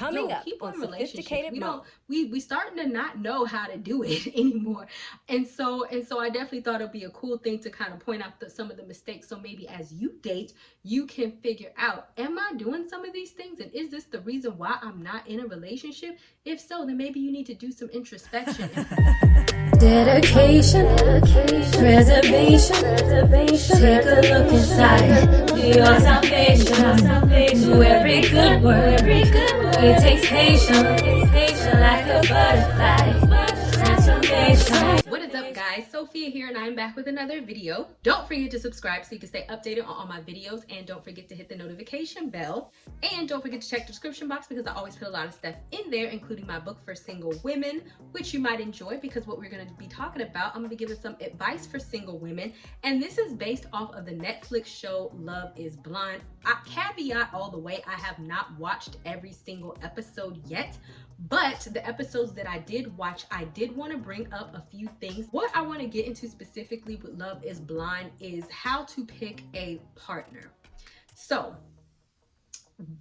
Coming up people on in relationships, Sophisticated Mom. we starting to not know how to do it anymore. And so I definitely thought it'd be a cool thing to kind of point out some of the mistakes. So maybe as you date, you can figure out, am I doing some of these things? And is this the reason why I'm not in a relationship? If so, then maybe you need to do some introspection. Dedication, reservation, take a look inside your salvation. Do every good work, it takes patience, like a butterfly, transformation. What is up, guys? Sophia here, and I'm back with another video. Don't forget to subscribe so you can stay updated on all my videos, and don't forget to hit the notification bell, and don't forget to check the description box because I always put a lot of stuff in there, including my book for single women, which you might enjoy, because what we're going to be talking about, I'm going to be giving some advice for single women, and this is based off of the Netflix show Love is Blind. Caveat all the way, I have not watched every single episode yet, but the episodes that I did watch, I did want to bring up a few things. What I want to get into specifically with Love is Blind is how to pick a partner. So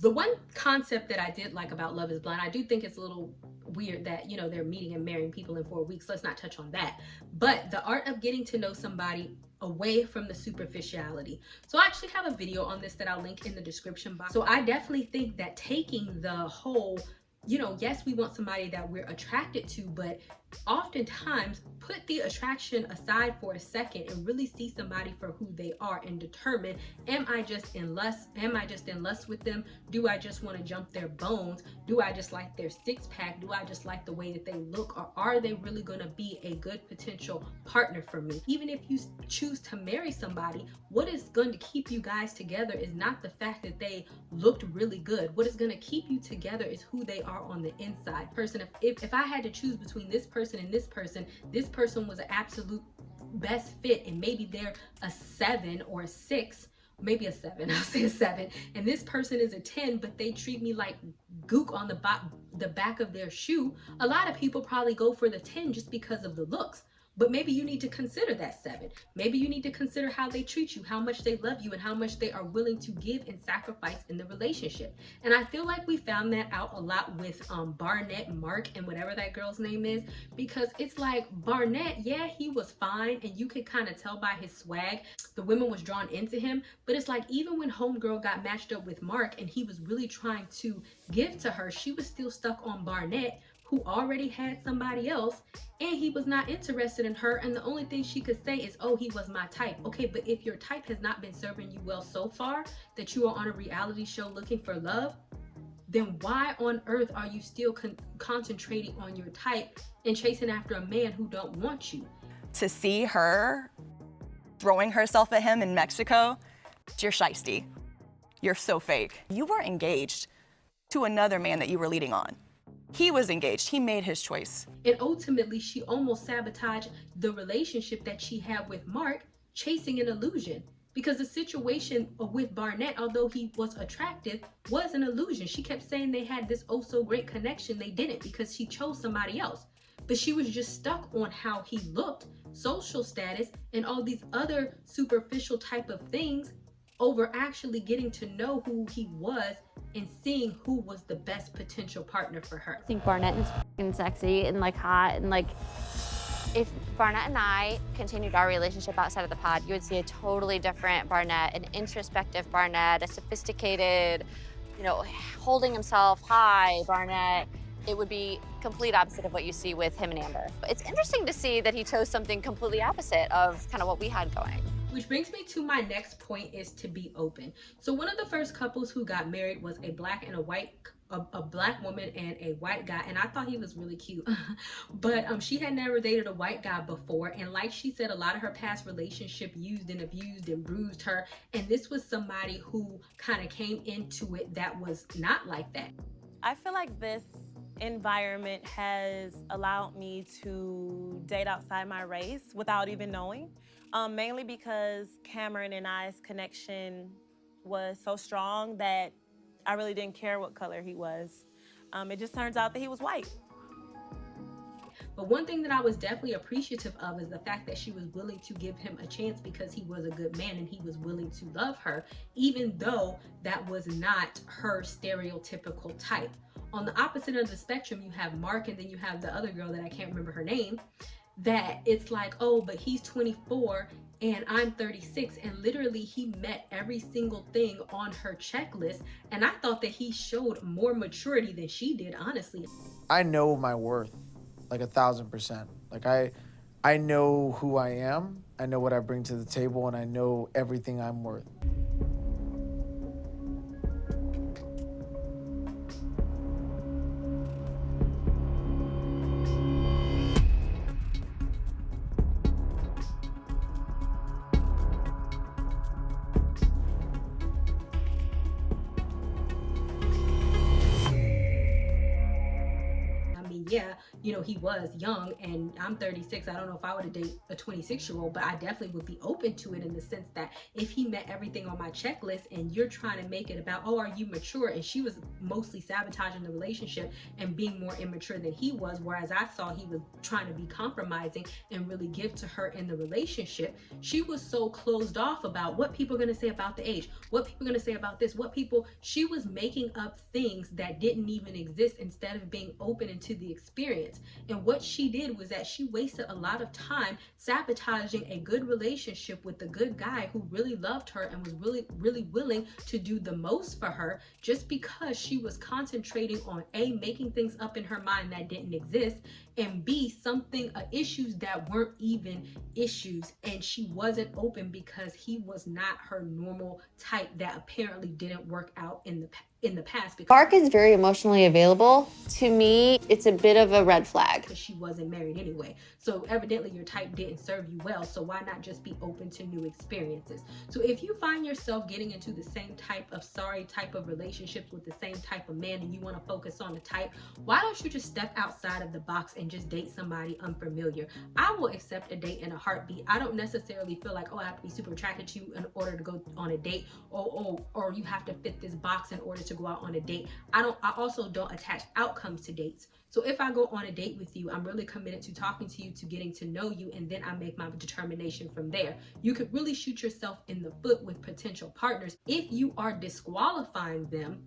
the one concept that I did like about Love is Blind, I do think it's a little weird that, you know, they're meeting and marrying people in 4 weeks. Let's not touch on that. But the art of getting to know somebody away from the superficiality. So I actually have a video on this that I'll link in the description box. So I definitely think that taking the whole, you know, yes, we want somebody that we're attracted to, but oftentimes put the attraction aside for a second and really see somebody for who they are and determine, am I just in lust with them? Do I just want to jump their bones? Do I just like their six-pack? Do I just like the way that they look? Or are they really going to be a good potential partner for me? Even if you choose to marry somebody, what is going to keep you guys together is not the fact that they looked really good. What is going to keep you together is who they are on the inside. If I had to choose between this person and this person was an absolute best fit, and maybe they're a 7 or a 6, maybe a 7, I'll say a 7, and this person is a 10, but they treat me like gook on the back of their shoe, a lot of people probably go for the 10 just because of the looks. But maybe you need to consider that 7. Maybe you need to consider how they treat you, how much they love you, and how much they are willing to give and sacrifice in the relationship. And I feel like we found that out a lot with Barnett, Mark, and whatever that girl's name is, because it's like Barnett, yeah, he was fine, and you could kind of tell by his swag, the women was drawn into him. But it's like, even when homegirl got matched up with Mark and he was really trying to give to her, she was still stuck on Barnett, who already had somebody else, and he was not interested in her, and the only thing she could say is, oh, he was my type. Okay, but if your type has not been serving you well so far, that you are on a reality show looking for love, then why on earth are you still concentrating on your type and chasing after a man who don't want you? To see her throwing herself at him in Mexico, you're shiesty. You're so fake. You were engaged to another man that you were leading on. He was engaged. He made his choice. And ultimately, she almost sabotaged the relationship that she had with Mark, chasing an illusion. Because the situation with Barnett, although he was attractive, was an illusion. She kept saying they had this oh so great connection. They didn't, because she chose somebody else. But she was just stuck on how he looked, social status, and all these other superficial type of things, over actually getting to know who he was and seeing who was the best potential partner for her. I think Barnett is f***ing sexy and like hot, and like if Barnett and I continued our relationship outside of the pod, you would see a totally different Barnett, an introspective Barnett, a sophisticated, you know, holding himself high Barnett. It would be complete opposite of what you see with him and Amber. It's interesting to see that he chose something completely opposite of kind of what we had going. Which brings me to my next point, is to be open. So one of the first couples who got married was a black and a white, a black woman and a white guy, and I thought he was really cute. But she had never dated a white guy before, and like she said, a lot of her past relationship used and abused and bruised her, and this was somebody who kind of came into it that was not like that. I feel like this environment has allowed me to date outside my race without even knowing. Mainly because Cameron and I's connection was so strong that I really didn't care what color he was. It just turns out that he was white. But one thing that I was definitely appreciative of is the fact that she was willing to give him a chance because he was a good man and he was willing to love her, even though that was not her stereotypical type. On the opposite end of the spectrum, you have Mark, and then you have the other girl that I can't remember her name, that it's like, oh, but he's 24 and I'm 36, and literally he met every single thing on her checklist, and I thought that he showed more maturity than she did, honestly. I know my worth, like 1,000%. Like I know who I am, I know what I bring to the table, and I know everything I'm worth. Yeah, you know, he was young and I'm 36. I don't know if I would date a 26-year-old, but I definitely would be open to it in the sense that if he met everything on my checklist and you're trying to make it about, oh, are you mature? And she was mostly sabotaging the relationship and being more immature than he was, whereas I saw he was trying to be compromising and really give to her in the relationship. She was so closed off about what people are going to say about the age, what people are going to say about this, she was making up things that didn't even exist instead of being open into the experience. And what she did was that she wasted a lot of time sabotaging a good relationship with the good guy who really loved her and was really willing to do the most for her, just because she was concentrating on A, making things up in her mind that didn't exist, and B, issues that weren't even issues. And she wasn't open because he was not her normal type that apparently didn't work out in the past. Because Mark is very emotionally available. To me, it's a bit of a red flag. She wasn't married anyway. So evidently your type didn't serve you well. So why not just be open to new experiences? So if you find yourself getting into the same type of relationships with the same type of man and you want to focus on the type, why don't you just step outside of the box and just date somebody unfamiliar? I will accept a date in a heartbeat. I don't necessarily feel like, oh, I have to be super attracted to you in order to go on a date, or you have to fit this box in order to go out on a date. I also don't attach outcomes to dates. So if I go on a date with you, I'm really committed to talking to you, to getting to know you, and then I make my determination from there. You could really shoot yourself in the foot with potential partners if you are disqualifying them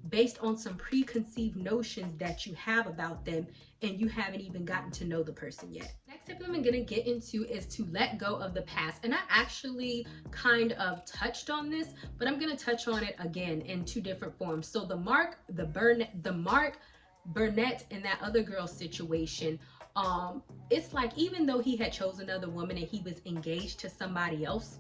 based on some preconceived notions that you have about them and you haven't even gotten to know the person yet. Next tip I'm gonna get into is to let go of the past. And I actually kind of touched on this, but I'm gonna touch on it again in two different forms. So the Mark Burnett and that other girl situation, it's like, even though he had chosen another woman and he was engaged to somebody else,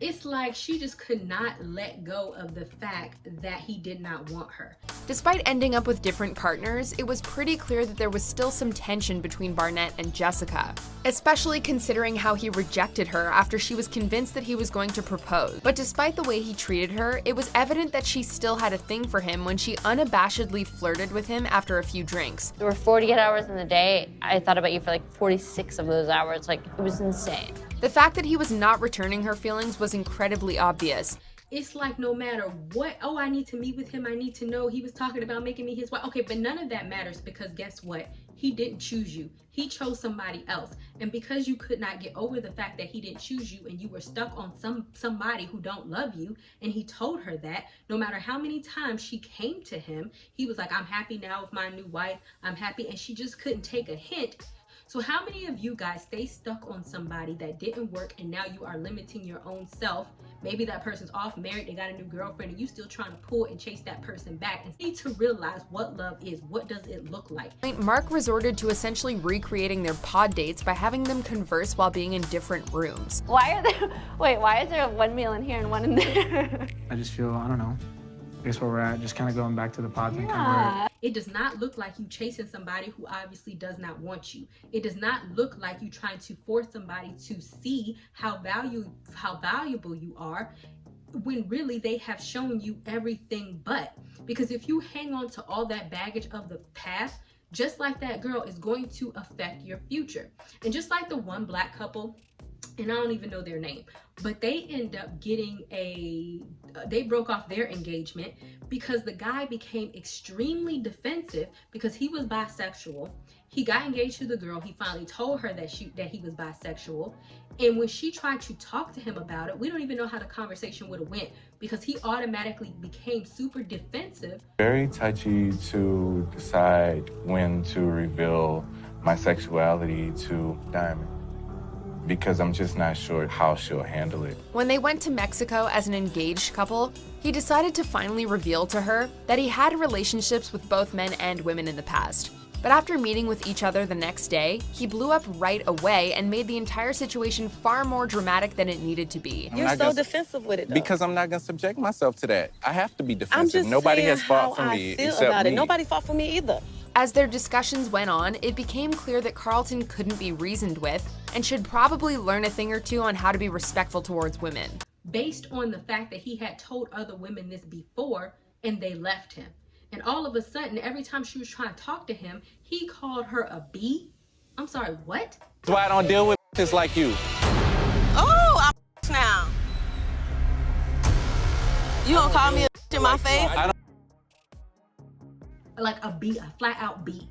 it's like she just could not let go of the fact that he did not want her. Despite ending up with different partners, it was pretty clear that there was still some tension between Barnett and Jessica, especially considering how he rejected her after she was convinced that he was going to propose. But despite the way he treated her, it was evident that she still had a thing for him when she unabashedly flirted with him after a few drinks. There were 48 hours in the day. I thought about you for like 46 of those hours. Like, it was insane. The fact that he was not returning her feelings was incredibly obvious. It's like, no matter what, oh, I need to meet with him, I need to know, he was talking about making me his wife. Okay, but none of that matters, because guess what? He didn't choose you. He chose somebody else. And because you could not get over the fact that he didn't choose you and you were stuck on somebody who don't love you, and he told her that, no matter how many times she came to him, he was like, I'm happy now with my new wife, I'm happy, and she just couldn't take a hint. So how many of you guys stay stuck on somebody that didn't work and now you are limiting your own self? Maybe that person's off, married, they got a new girlfriend, and you still trying to pull and chase that person back. And need to realize what love is. What does it look like? Mark resorted to essentially recreating their pod dates by having them converse while being in different rooms. Why is there one meal in here and one in there? I just feel, I don't know, I guess where we're at, just kind of going back to the pod thing. Kind of It does not look like you chasing somebody who obviously does not want you. It does not look like you trying to force somebody to see how valuable you are, when really they have shown you everything but. Because if you hang on to all that baggage of the past, just like that girl, is going to affect your future. And just like the one black couple and I don't even know their name, but they end up getting they broke off their engagement because the guy became extremely defensive because he was bisexual. He got engaged to the girl. He finally told her that he was bisexual. And when she tried to talk to him about it, we don't even know how the conversation would have went because he automatically became super defensive. Very touchy to decide when to reveal my sexuality to Diamond, because I'm just not sure how she'll handle it. When they went to Mexico as an engaged couple, he decided to finally reveal to her that he had relationships with both men and women in the past. But after meeting with each other the next day, he blew up right away and made the entire situation far more dramatic than it needed to be. You're so defensive with it, though. Because I'm not gonna subject myself to that. I have to be I'm defensive. just Nobody saying has fought for how me I feel except about me. it. Nobody fought for me either. As their discussions went on, it became clear that Carlton couldn't be reasoned with and should probably learn a thing or two on how to be respectful towards women. Based on the fact that he had told other women this before and they left him. And all of a sudden, every time she was trying to talk to him, he called her a B. I'm sorry, what? That's why I don't deal with just like you. Oh, I'm now. You gonna call me a in my face? Like a B, a flat out B.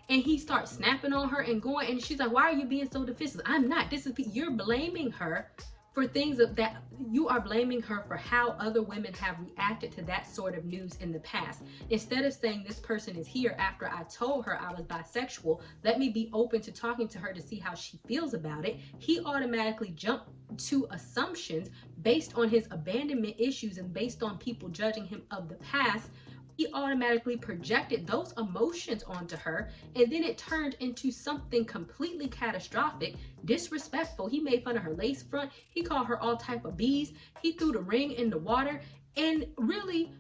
And he starts snapping on her and going, and she's like, why are you being so defensive? I'm not. You're blaming her for things that you are blaming her for how other women have reacted to that sort of news in the past. Instead of saying this person is here after I told her I was bisexual, let me be open to talking to her to see how she feels about it. He automatically jumped to assumptions based on his abandonment issues and based on people judging him of the past. He automatically projected those emotions onto her, and then it turned into something completely catastrophic, disrespectful. He made fun of her lace front. He called her all type of B's. He threw the ring in the water, and really,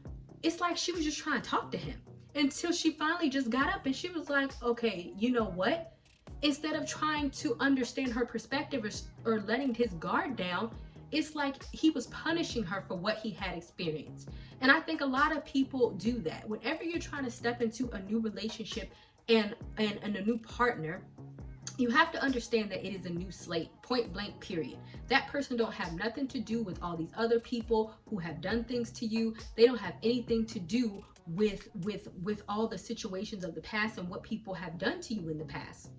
it's like she was just trying to talk to him until she finally just got up and she was like, okay, you know what? Instead of trying to understand her perspective or letting his guard down, it's like he was punishing her for what he had experienced. And I think a lot of people do that. Whenever you're trying to step into a new relationship and a new partner, you have to understand that it is a new slate, point blank, period. That person don't have nothing to do with all these other people who have done things to you. They don't have anything to do with all the situations of the past and what people have done to you in the past.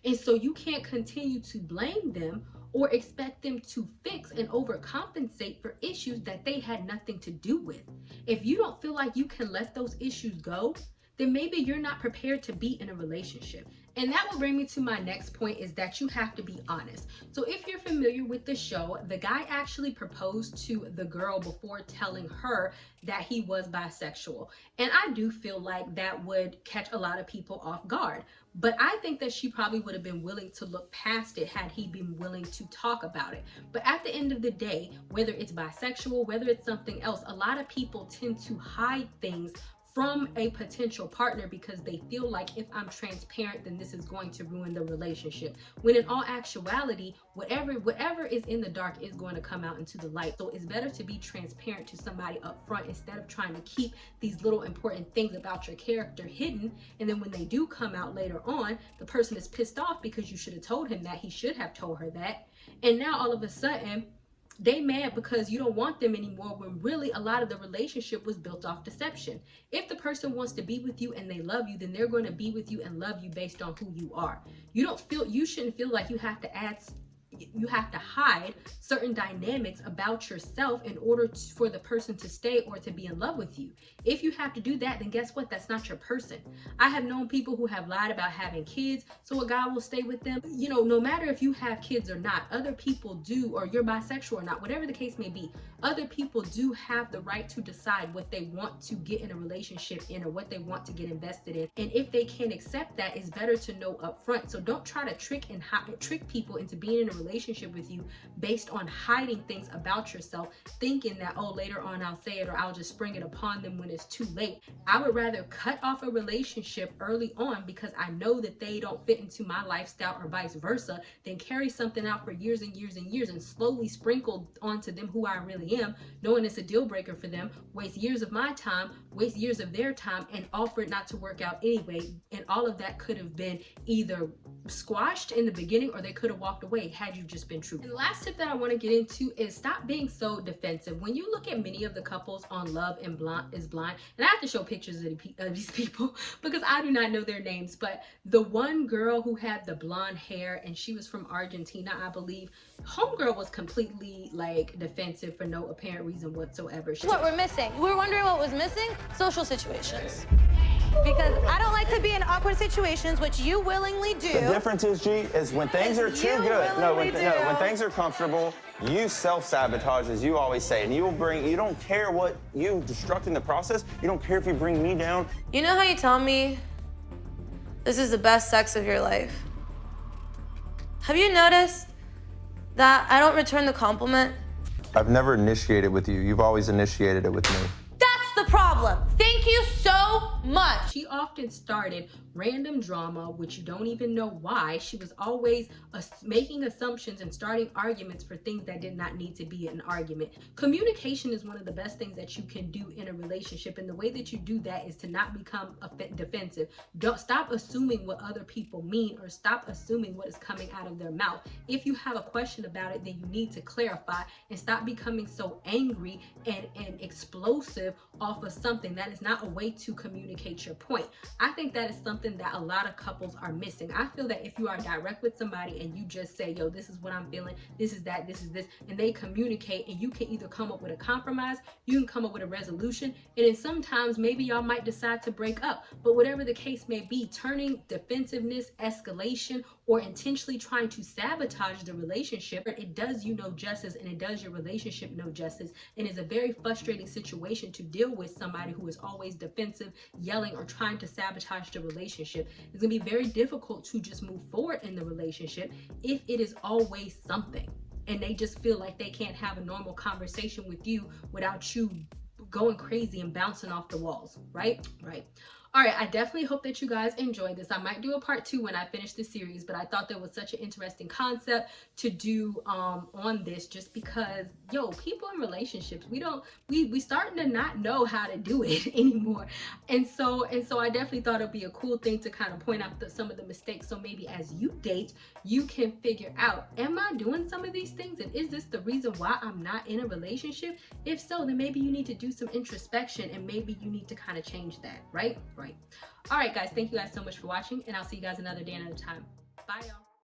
And so you can't continue to blame them or expect them to fix and overcompensate for issues that they had nothing to do with. If you don't feel like you can let those issues go, then maybe you're not prepared to be in a relationship. And that will bring me to my next point, is that you have to be honest. So if you're familiar with the show, the guy actually proposed to the girl before telling her that he was bisexual. And I do feel like that would catch a lot of people off guard. But I think that she probably would have been willing to look past it had he been willing to talk about it. But at the end of the day, whether it's bisexual, whether it's something else, a lot of people tend to hide things from a potential partner because they feel like if I'm transparent, then this is going to ruin the relationship. When in all actuality, whatever is in the dark is going to come out into the light. So it's better to be transparent to somebody up front instead of trying to keep these little important things about your character hidden. And then when they do come out later on, the person is pissed off because you should have told him that. He should have told her that. And now all of a sudden, they mad because you don't want them anymore, when really a lot of the relationship was built off deception. If the person wants to be with you and they love you, then they're going to be with you and love you based on who you are. You shouldn't feel like you have to hide certain dynamics about yourself in order for the person to stay or to be in love with you. If you have to do that, then guess what? That's not your person. I have known people who have lied about having kids so a guy will stay with them. You know, no matter if you have kids or not, other people do, or you're bisexual or not, whatever the case may be, other people do have the right to decide what they want to get in a relationship in or what they want to get invested in. And if they can't accept that, it's better to know up front. So don't try to trick people into being in a relationship with you based on hiding things about yourself, thinking that, oh, later on I'll say it or I'll just spring it upon them when it's too late. I would rather cut off a relationship early on because I know that they don't fit into my lifestyle or vice versa, than carry something out for years and years and years and slowly sprinkle onto them who I really am, knowing it's a deal breaker for them, waste years of my time, waste years of their time, and offer it not to work out anyway. And all of that could have been either squashed in the beginning, or they could have walked away had you just been true. And the last tip that I want to get into is stop being so defensive. When you look at many of the couples on Love and is Blind, and I have to show pictures of these people because I do not know their names, but the one girl who had the blonde hair and she was from Argentina, I believe, homegirl was completely like defensive for no apparent reason whatsoever. What we're missing. We're wondering what was missing? Social situations. Because I don't like to be in awkward situations, which you willingly do. The difference is, G, is when things are too good. No, when things are comfortable, you self-sabotage, as you always say, and you don't care what you destruct in the process. You don't care if you bring me down. You know how you tell me this is the best sex of your life? Have you noticed that I don't return the compliment? I've never initiated with you. You've always initiated it with me. That's the problem. Thank you so much. She often started random drama, which you don't even know why. She was always making assumptions and starting arguments for things that did not need to be an argument. Communication is one of the best things that you can do in a relationship, and the way that you do that is to not become defensive. Don't stop assuming what other people mean, or stop assuming what is coming out of their mouth. If you have a question about it, then you need to clarify and stop becoming so angry and explosive off of something. That is not a way to communicate your point. I think that is something that a lot of couples are missing. I feel that if you are direct with somebody and you just say, yo, this is what I'm feeling, this is that, this is this, and they communicate, and you can either come up with a compromise, you can come up with a resolution, and then sometimes maybe y'all might decide to break up. But whatever the case may be, turning defensiveness, escalation, or intentionally trying to sabotage the relationship, it does you no justice, and it does your relationship no justice, and it's a very frustrating situation to deal with somebody who is always defensive, yelling, or trying to sabotage the relationship. It's gonna be very difficult to just move forward in the relationship if it is always something, and they just feel like they can't have a normal conversation with you without you going crazy and bouncing off the walls, right? All right, I definitely hope that you guys enjoyed this. I might do a part 2 when I finish the series, but I thought that was such an interesting concept to do on this, just because, yo, people in relationships, we starting to not know how to do it anymore. And so I definitely thought it'd be a cool thing to kind of point out some of the mistakes. So maybe as you date, you can figure out, am I doing some of these things? And is this the reason why I'm not in a relationship? If so, then maybe you need to do some introspection, and maybe you need to kind of change that, right? All right, guys, thank you guys so much for watching, and I'll see you guys another day another time. Bye, y'all.